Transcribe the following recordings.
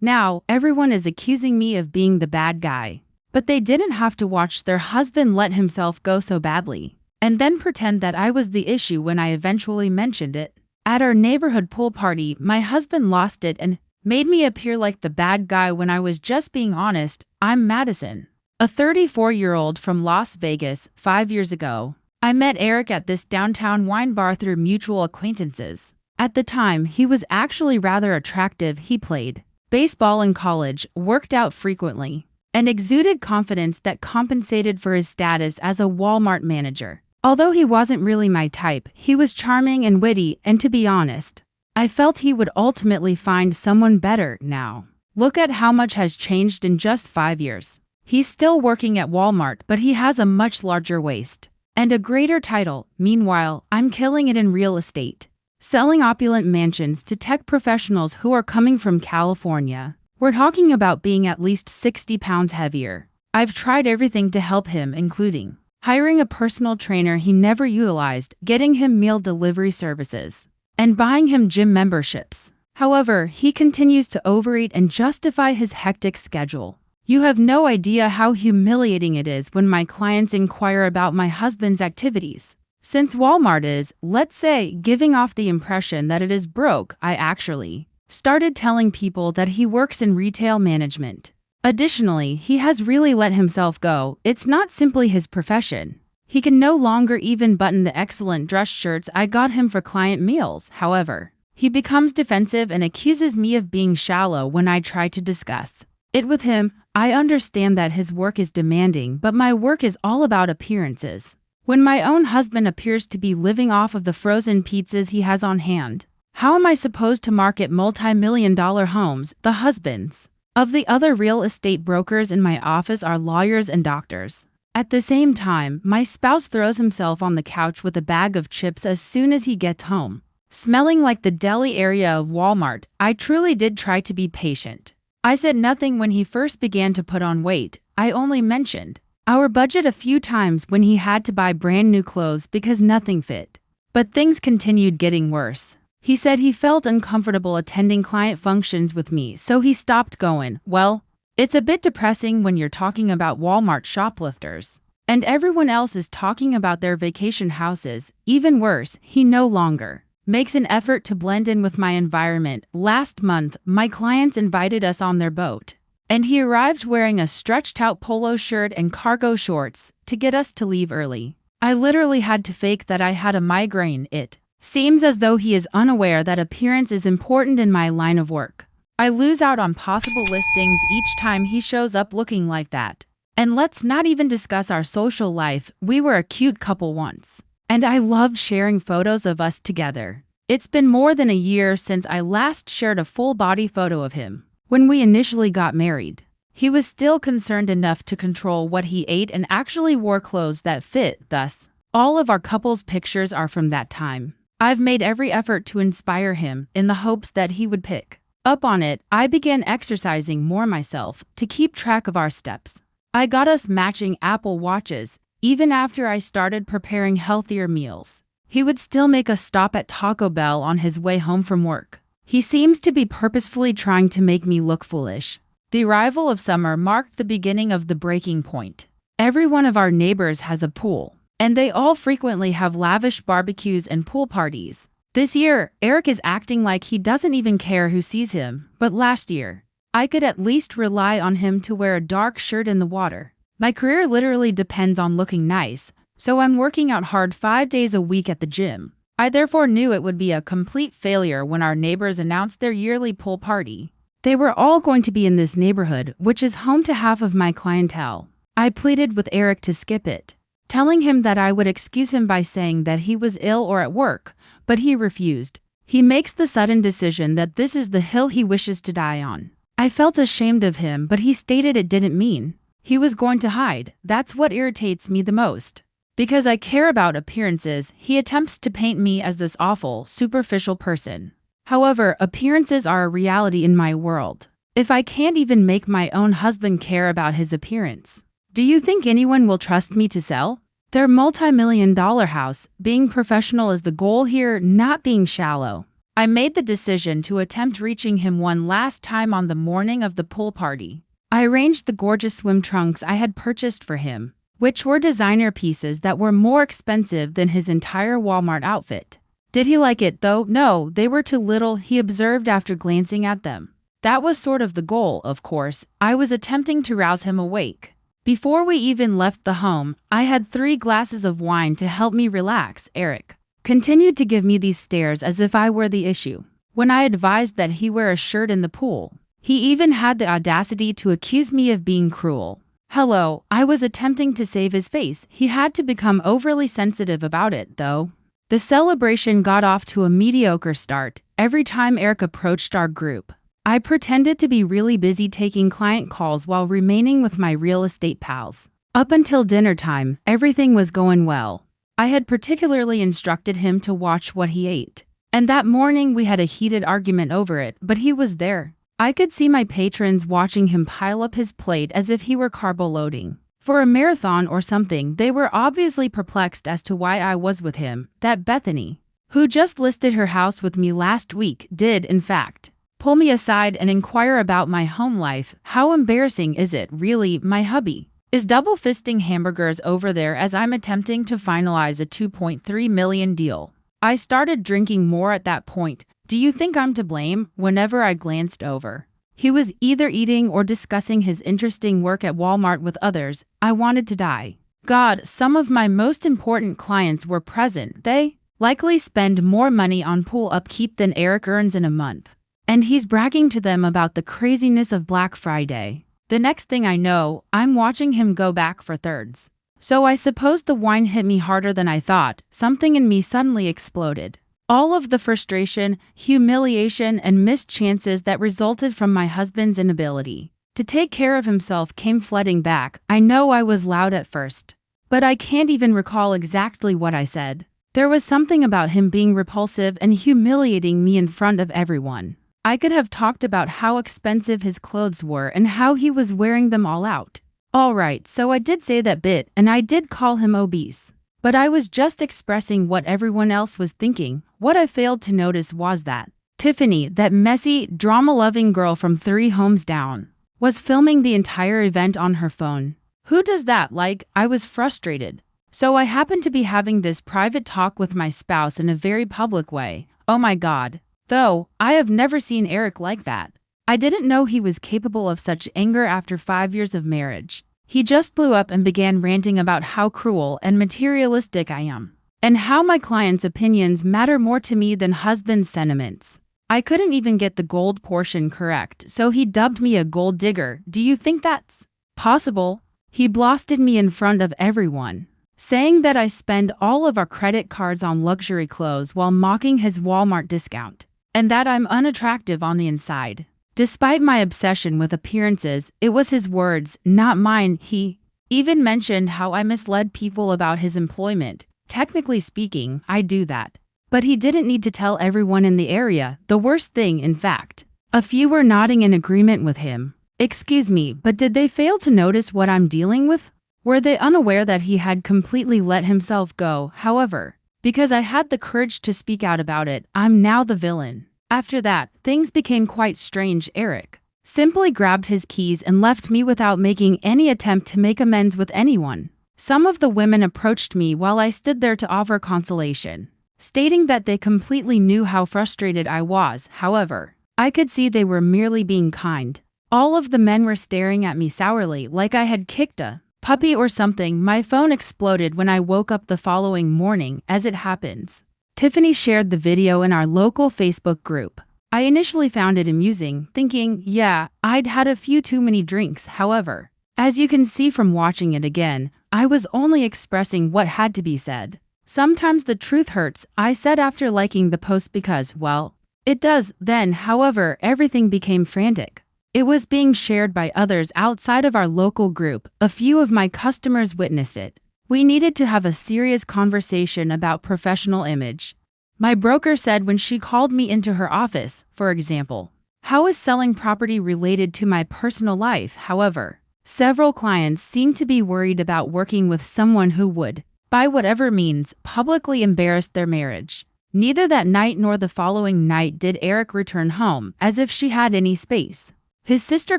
Now, everyone is accusing me of being the bad guy. But they didn't have to watch their husband let himself go so badly, and then pretend that I was the issue when I eventually mentioned it. At our neighborhood pool party, my husband lost it and made me appear like the bad guy when I was just being honest. I'm Madison, a 34-year-old from Las Vegas. 5 years ago, I met Eric at this downtown wine bar through mutual acquaintances. At the time, he was actually rather attractive. He played baseball in college, worked out frequently, and exuded confidence that compensated for his status as a Walmart manager. Although he wasn't really my type, he was charming and witty, and to be honest, I felt he would ultimately find someone better. Now, look at how much has changed in just 5 years. He's still working at Walmart, but he has a much larger waist and a greater title. Meanwhile, I'm killing it in real estate, selling opulent mansions to tech professionals who are coming from California. We're talking about being at least 60 pounds heavier. I've tried everything to help him, including hiring a personal trainer he never utilized, getting him meal delivery services, and buying him gym memberships. However, he continues to overeat and justify his hectic schedule. You have no idea how humiliating it is when my clients inquire about my husband's activities. Since Walmart is, let's say, giving off the impression that it is broke, I actually started telling people that he works in retail management. Additionally, he has really let himself go. It's not simply his profession. He can no longer even button the excellent dress shirts I got him for client meals. However, he becomes defensive and accuses me of being shallow when I try to discuss it with him. I understand that his work is demanding, but my work is all about appearances. When my own husband appears to be living off of the frozen pizzas he has on hand, how am I supposed to market multi-million-dollar homes? The husbands of the other real estate brokers in my office are lawyers and doctors. At the same time, my spouse throws himself on the couch with a bag of chips as soon as he gets home, smelling like the deli area of Walmart. I truly did try to be patient. I said nothing when he first began to put on weight. I only mentioned our budget a few times when he had to buy brand new clothes because nothing fit. But things continued getting worse. He said he felt uncomfortable attending client functions with me, so he stopped going. Well, it's a bit depressing when you're talking about Walmart shoplifters, and everyone else is talking about their vacation houses. Even worse, he no longer makes an effort to blend in with my environment. Last month, my clients invited us on their boat, and he arrived wearing a stretched-out polo shirt and cargo shorts to get us to leave early. I literally had to fake that I had a migraine. It seems as though he is unaware that appearance is important in my line of work. I lose out on possible listings each time he shows up looking like that. And let's not even discuss our social life. We were a cute couple once, and I loved sharing photos of us together. It's been more than a year since I last shared a full-body photo of him. When we initially got married, he was still concerned enough to control what he ate and actually wore clothes that fit. Thus, all of our couple's pictures are from that time. I've made every effort to inspire him in the hopes that he would pick up on it. I began exercising more myself to keep track of our steps. I got us matching Apple Watches. Even after I started preparing healthier meals, he would still make a stop at Taco Bell on his way home from work. He seems to be purposefully trying to make me look foolish. The arrival of summer marked the beginning of the breaking point. Every one of our neighbors has a pool, and they all frequently have lavish barbecues and pool parties. This year, Eric is acting like he doesn't even care who sees him, but last year, I could at least rely on him to wear a dark shirt in the water. My career literally depends on looking nice, so I'm working out hard 5 days a week at the gym. I therefore knew it would be a complete failure when our neighbors announced their yearly pool party. They were all going to be in this neighborhood, which is home to half of my clientele. I pleaded with Eric to skip it, telling him that I would excuse him by saying that he was ill or at work, but he refused. He makes the sudden decision that this is the hill he wishes to die on. I felt ashamed of him, but he stated it didn't mean he was going to hide. That's what irritates me the most. Because I care about appearances, he attempts to paint me as this awful, superficial person. However, appearances are a reality in my world. If I can't even make my own husband care about his appearance, do you think anyone will trust me to sell their multi-million-dollar house? Being professional is the goal here, not being shallow. I made the decision to attempt reaching him one last time on the morning of the pool party. I arranged the gorgeous swim trunks I had purchased for him, which were designer pieces that were more expensive than his entire Walmart outfit. Did he like it though? No, they were too little, he observed after glancing at them. That was sort of the goal, of course. I was attempting to rouse him awake. Before we even left the home, I had 3 glasses of wine to help me relax. Eric continued to give me these stares as if I were the issue. When I advised that he wear a shirt in the pool, he even had the audacity to accuse me of being cruel. Hello, I was attempting to save his face. He had to become overly sensitive about it, though. The celebration got off to a mediocre start. Every time Eric approached our group, I pretended to be really busy taking client calls while remaining with my real estate pals. Up until dinner time, everything was going well. I had particularly instructed him to watch what he ate, and that morning we had a heated argument over it, but he was there. I could see my patrons watching him pile up his plate as if he were carbo loading for a marathon or something. They were obviously perplexed as to why I was with him. That Bethany, who just listed her house with me last week, did, in fact, pull me aside and inquire about my home life. How embarrassing is it, really? My hubby is double fisting hamburgers over there as I'm attempting to finalize a $2.3 million deal. I started drinking more at that point. Do you think I'm to blame? Whenever I glanced over, he was either eating or discussing his interesting work at Walmart with others. I wanted to die. God, some of my most important clients were present. They likely spend more money on pool upkeep than Eric earns in a month. And he's bragging to them about the craziness of Black Friday. The next thing I know, I'm watching him go back for thirds. So I suppose the wine hit me harder than I thought. Something in me suddenly exploded. All of the frustration, humiliation, and missed chances that resulted from my husband's inability to take care of himself came flooding back. I know I was loud at first, but I can't even recall exactly what I said. There was something about him being repulsive and humiliating me in front of everyone. I could have talked about how expensive his clothes were and how he was wearing them all out. Alright, so I did say that bit, and I did call him obese. But I was just expressing what everyone else was thinking. What I failed to notice was that Tiffany, that messy, drama-loving girl from 3 homes down, was filming the entire event on her phone. Who does that? Like, I was frustrated. So I happened to be having this private talk with my spouse in a very public way. Oh my God. Though, I have never seen Eric like that. I didn't know he was capable of such anger after 5 years of marriage. He just blew up and began ranting about how cruel and materialistic I am, and how my clients' opinions matter more to me than husband's sentiments. I couldn't even get the gold portion correct, so he dubbed me a gold digger. Do you think that's possible? He blasted me in front of everyone, saying that I spend all of our credit cards on luxury clothes while mocking his Walmart discount, and that I'm unattractive on the inside. Despite my obsession with appearances, it was his words, not mine. He even mentioned how I misled people about his employment. Technically speaking, I do that. But he didn't need to tell everyone in the area. The worst thing, in fact. A few were nodding in agreement with him. Excuse me, but did they fail to notice what I'm dealing with? Were they unaware that he had completely let himself go? However, because I had the courage to speak out about it, I'm now the villain. After that, things became quite strange. Eric simply grabbed his keys and left me without making any attempt to make amends with anyone. Some of the women approached me while I stood there to offer consolation, stating that they completely knew how frustrated I was. However, I could see they were merely being kind. All of the men were staring at me sourly, like I had kicked a puppy or something. My phone exploded when I woke up the following morning. As it happens, Tiffany shared the video in our local Facebook group. I initially found it amusing, thinking, yeah, I'd had a few too many drinks. However, as you can see from watching it again, I was only expressing what had to be said. Sometimes the truth hurts, I said after liking the post because, well, it does. Then, however, everything became frantic. It was being shared by others outside of our local group. A few of my customers witnessed it. We needed to have a serious conversation about professional image. My broker said when she called me into her office, for example, how is selling property related to my personal life? However, several clients seemed to be worried about working with someone who would, by whatever means, publicly embarrass their marriage. Neither that night nor the following night did Eric return home, as if she had any space. His sister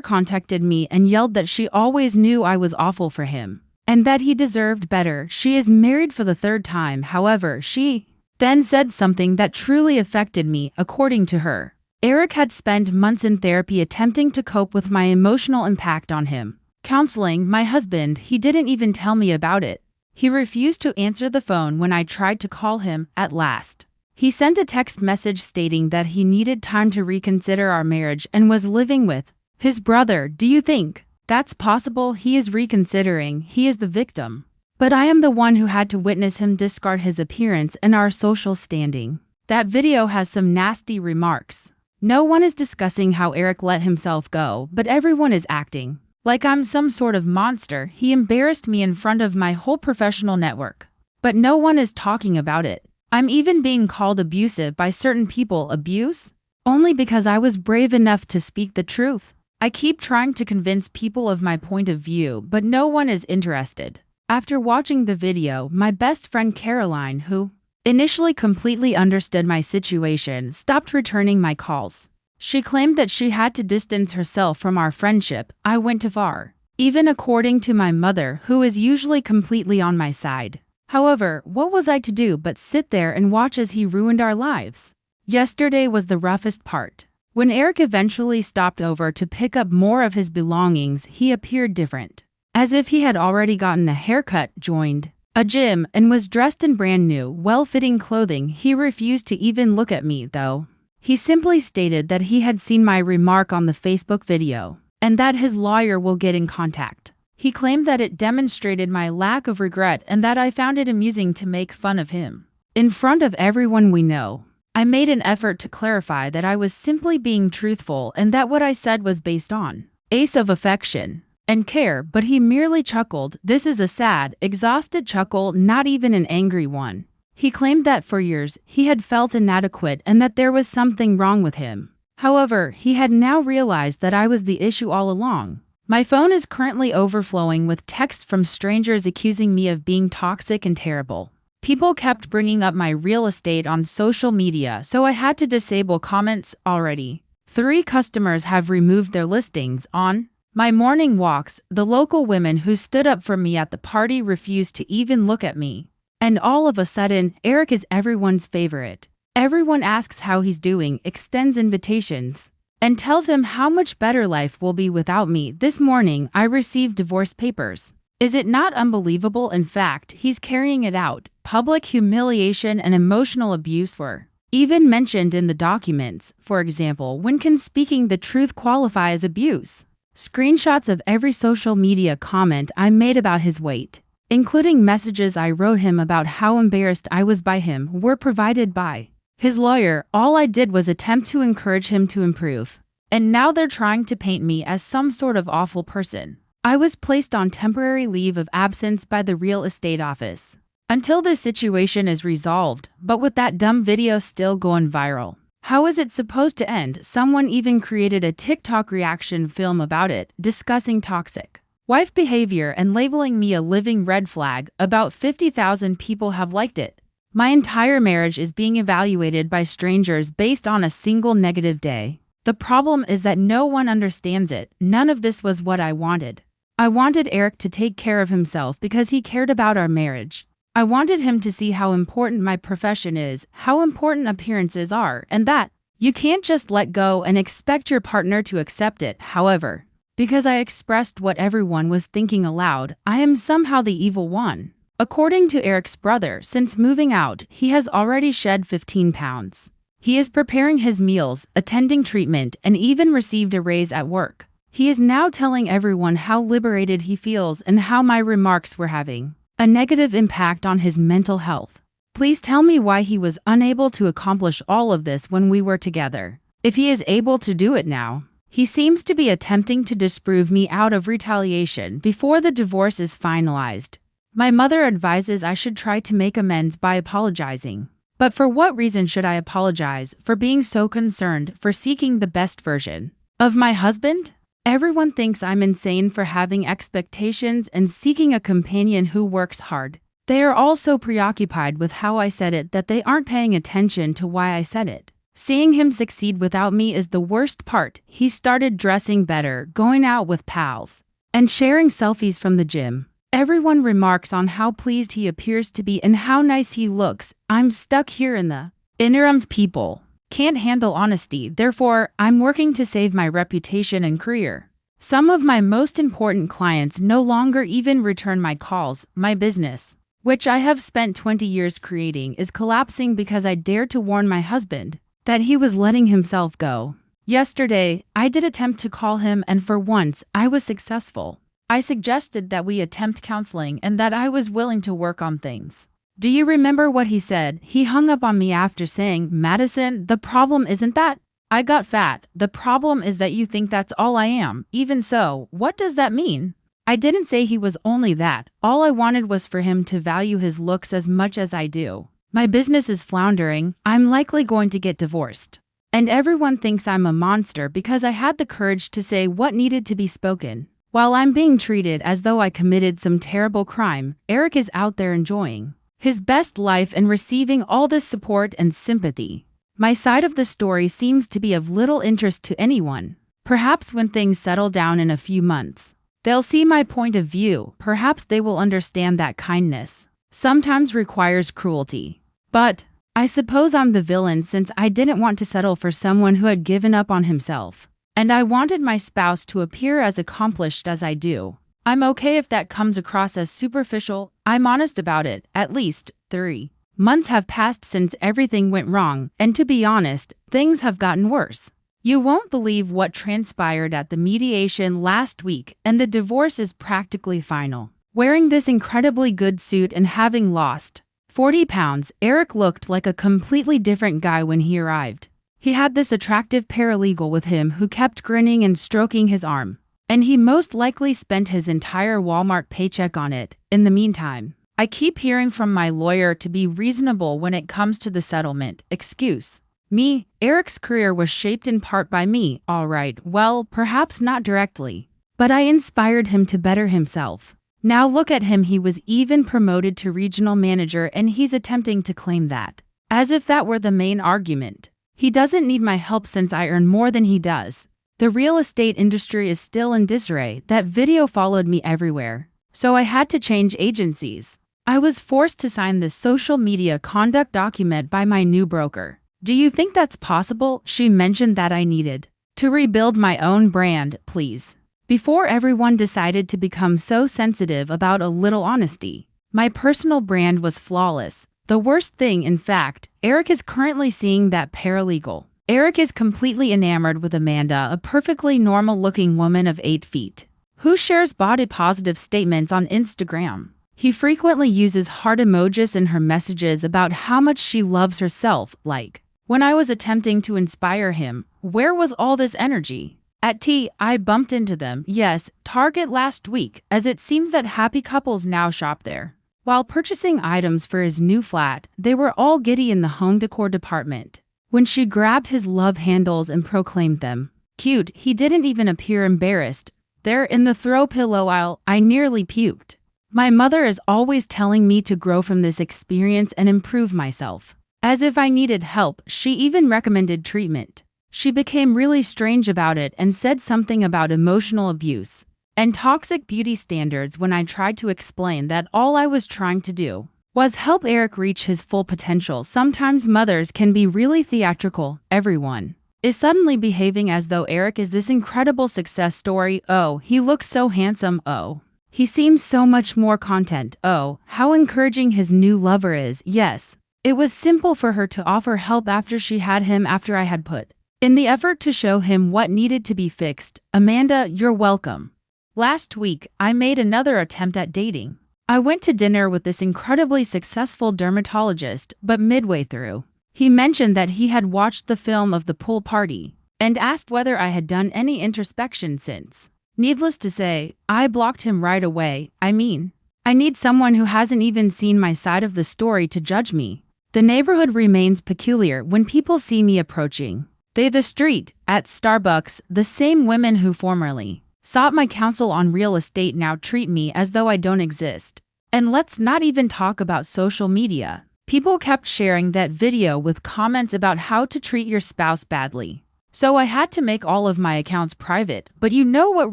contacted me and yelled that she always knew I was awful for him, and that he deserved better. She is married for the third time, however, she then said something that truly affected me, according to her. Eric had spent months in therapy attempting to cope with my emotional impact on him. Counseling my husband, he didn't even tell me about it. He refused to answer the phone when I tried to call him. At last, he sent a text message stating that he needed time to reconsider our marriage and was living with his brother. Do you think that's possible? He is reconsidering. He is the victim. But I am the one who had to witness him discard his appearance and our social standing. That video has some nasty remarks. No one is discussing how Eric let himself go, but everyone is acting like I'm some sort of monster. He embarrassed me in front of my whole professional network. But no one is talking about it. I'm even being called abusive by certain people. Abuse? Only because I was brave enough to speak the truth. I keep trying to convince people of my point of view, but no one is interested. After watching the video, my best friend Caroline, who initially completely understood my situation, stopped returning my calls. She claimed that she had to distance herself from our friendship. I went too far, even according to my mother, who is usually completely on my side. However, what was I to do but sit there and watch as he ruined our lives? Yesterday was the roughest part. When Eric eventually stopped over to pick up more of his belongings, he appeared different. As if he had already gotten a haircut, joined a gym, and was dressed in brand new, well-fitting clothing. He refused to even look at me, though. He simply stated that he had seen my remark on the Facebook video, and that his lawyer will get in contact. He claimed that it demonstrated my lack of regret and that I found it amusing to make fun of him. In front of everyone we know, I made an effort to clarify that I was simply being truthful and that what I said was based on ace of affection and care, but he merely chuckled. This is a sad, exhausted chuckle, not even an angry one. He claimed that for years he had felt inadequate and that there was something wrong with him. However, he had now realized that I was the issue all along. My phone is currently overflowing with texts from strangers accusing me of being toxic and terrible. People kept bringing up my real estate on social media, so I had to disable comments. Already 3 customers have removed their listings. On my morning walks, the local women who stood up for me at the party refused to even look at me. And all of a sudden, Eric is everyone's favorite. Everyone asks how he's doing, extends invitations, and tells him how much better life will be without me. This morning, I received divorce papers. Is it not unbelievable? In fact, he's carrying it out. Public humiliation and emotional abuse were even mentioned in the documents. For example, when can speaking the truth qualify as abuse? Screenshots of every social media comment I made about his weight, including messages I wrote him about how embarrassed I was by him, were provided by his lawyer. All I did was attempt to encourage him to improve. And now they're trying to paint me as some sort of awful person. I was placed on temporary leave of absence by the real estate office until this situation is resolved, but with that dumb video still going viral. How is it supposed to end? Someone even created a TikTok reaction film about it, discussing toxic wife behavior and labeling me a living red flag. About 50,000 people have liked it. My entire marriage is being evaluated by strangers based on a single negative day. The problem is that no one understands it. None of this was what I wanted. I wanted Eric to take care of himself because he cared about our marriage. I wanted him to see how important my profession is, how important appearances are, and that you can't just let go and expect your partner to accept it. However, because I expressed what everyone was thinking aloud, I am somehow the evil one. According to Eric's brother, since moving out, he has already shed 15 pounds. He is preparing his meals, attending treatment, and even received a raise at work. He is now telling everyone how liberated he feels and how my remarks were having a negative impact on his mental health. Please tell me why he was unable to accomplish all of this when we were together. If he is able to do it now, he seems to be attempting to disprove me out of retaliation before the divorce is finalized. My mother advises I should try to make amends by apologizing. But for what reason should I apologize? For being so concerned, for seeking the best version of my husband? Everyone thinks I'm insane for having expectations and seeking a companion who works hard. They are all so preoccupied with how I said it that they aren't paying attention to why I said it. Seeing him succeed without me is the worst part. He started dressing better, going out with pals, and sharing selfies from the gym. Everyone remarks on how pleased he appears to be and how nice he looks. I'm stuck here in the interim. People can't handle honesty, therefore, I'm working to save my reputation and career. Some of my most important clients no longer even return my calls. My business, which I have spent 20 years creating, is collapsing because I dared to warn my husband that he was letting himself go. Yesterday, I did attempt to call him, and for once, I was successful. I suggested that we attempt counseling and that I was willing to work on things. Do you remember what he said? He hung up on me after saying, "Madison, the problem isn't that I got fat. The problem is that you think that's all I am. Even so, what does that mean?" I didn't say he was only that. All I wanted was for him to value his looks as much as I do. My business is floundering. I'm likely going to get divorced. And everyone thinks I'm a monster because I had the courage to say what needed to be spoken. While I'm being treated as though I committed some terrible crime, Eric is out there enjoying his best life and receiving all this support and sympathy. My side of the story seems to be of little interest to anyone. Perhaps when things settle down in a few months, they'll see my point of view. Perhaps they will understand that kindness sometimes requires cruelty. But I suppose I'm the villain since I didn't want to settle for someone who had given up on himself. And I wanted my spouse to appear as accomplished as I do. I'm okay if that comes across as superficial. I'm honest about it. At least 3 months have passed since everything went wrong, and to be honest, things have gotten worse. You won't believe what transpired at the mediation last week, and the divorce is practically final. Wearing this incredibly good suit and having lost 40 pounds, Eric looked like a completely different guy when he arrived. He had this attractive paralegal with him who kept grinning and stroking his arm, and he most likely spent his entire Walmart paycheck on it. In the meantime, I keep hearing from my lawyer to be reasonable when it comes to the settlement. Excuse me, Eric's career was shaped in part by me, all right, well, perhaps not directly, but I inspired him to better himself. Now look at him, he was even promoted to regional manager and he's attempting to claim that, as if that were the main argument. He doesn't need my help since I earn more than he does. The real estate industry is still in disarray. That video followed me everywhere, so I had to change agencies. I was forced to sign this social media conduct document by my new broker. Do you think that's possible? She mentioned that I needed to rebuild my own brand, please. Before everyone decided to become so sensitive about a little honesty. My personal brand was flawless. The worst thing, in fact, Eric is currently seeing that paralegal. Eric is completely enamored with Amanda, a perfectly normal-looking woman of 8 feet, who shares body-positive statements on Instagram. He frequently uses heart emojis in her messages about how much she loves herself, like, when I was attempting to inspire him, where was all this energy? At tea, I bumped into them, yes, Target last week, as it seems that happy couples now shop there. While purchasing items for his new flat, they were all giddy in the home decor department. When she grabbed his love handles and proclaimed them cute, he didn't even appear embarrassed. There in the throw pillow aisle, I nearly puked. My mother is always telling me to grow from this experience and improve myself. As if I needed help, she even recommended treatment. She became really strange about it and said something about emotional abuse and toxic beauty standards when I tried to explain that all I was trying to do was help Eric reach his full potential. Sometimes mothers can be really theatrical. Everyone is suddenly behaving as though Eric is this incredible success story. Oh, he looks so handsome. Oh, he seems so much more content. Oh, how encouraging his new lover is. Yes, it was simple for her to offer help after she had him after I had put in the effort to show him what needed to be fixed. Amanda, you're welcome. Last week, I made another attempt at dating. I went to dinner with this incredibly successful dermatologist, but midway through, he mentioned that he had watched the film of the pool party and asked whether I had done any introspection since. Needless to say, I blocked him right away. I mean, I need someone who hasn't even seen my side of the story to judge me. The neighborhood remains peculiar when people see me approaching the street, at Starbucks. The same women who formerly sought my counsel on real estate now treat me as though I don't exist. And let's not even talk about social media. People kept sharing that video with comments about how to treat your spouse badly. So I had to make all of my accounts private, but you know what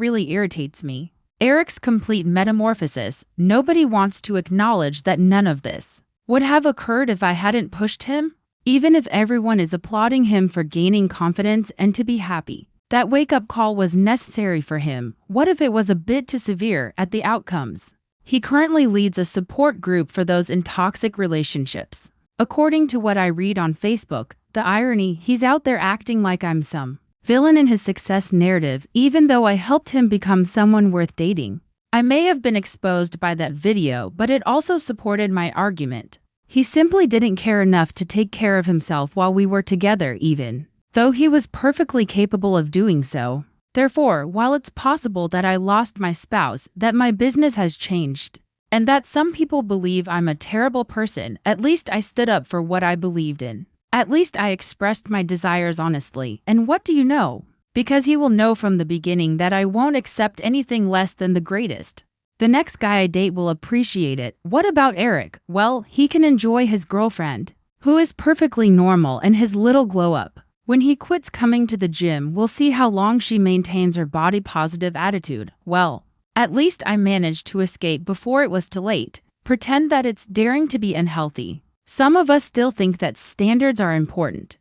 really irritates me? Eric's complete metamorphosis. Nobody wants to acknowledge that none of this would have occurred if I hadn't pushed him. Even if everyone is applauding him for gaining confidence and to be happy, that wake-up call was necessary for him. What if it was a bit too severe at the outcomes? He currently leads a support group for those in toxic relationships. According to what I read on Facebook, the irony, he's out there acting like I'm some villain in his success narrative, even though I helped him become someone worth dating. I may have been exposed by that video, but it also supported my argument. He simply didn't care enough to take care of himself while we were together, even though he was perfectly capable of doing so. Therefore, while it's possible that I lost my spouse, that my business has changed, and that some people believe I'm a terrible person, at least I stood up for what I believed in. At least I expressed my desires honestly, and what do you know? Because he will know from the beginning that I won't accept anything less than the greatest. The next guy I date will appreciate it. What about Eric? Well, he can enjoy his girlfriend, who is perfectly normal, and his little glow-up. When he quits coming to the gym, we'll see how long she maintains her body-positive attitude. Well, at least I managed to escape before it was too late. Pretend that it's daring to be unhealthy. Some of us still think that standards are important.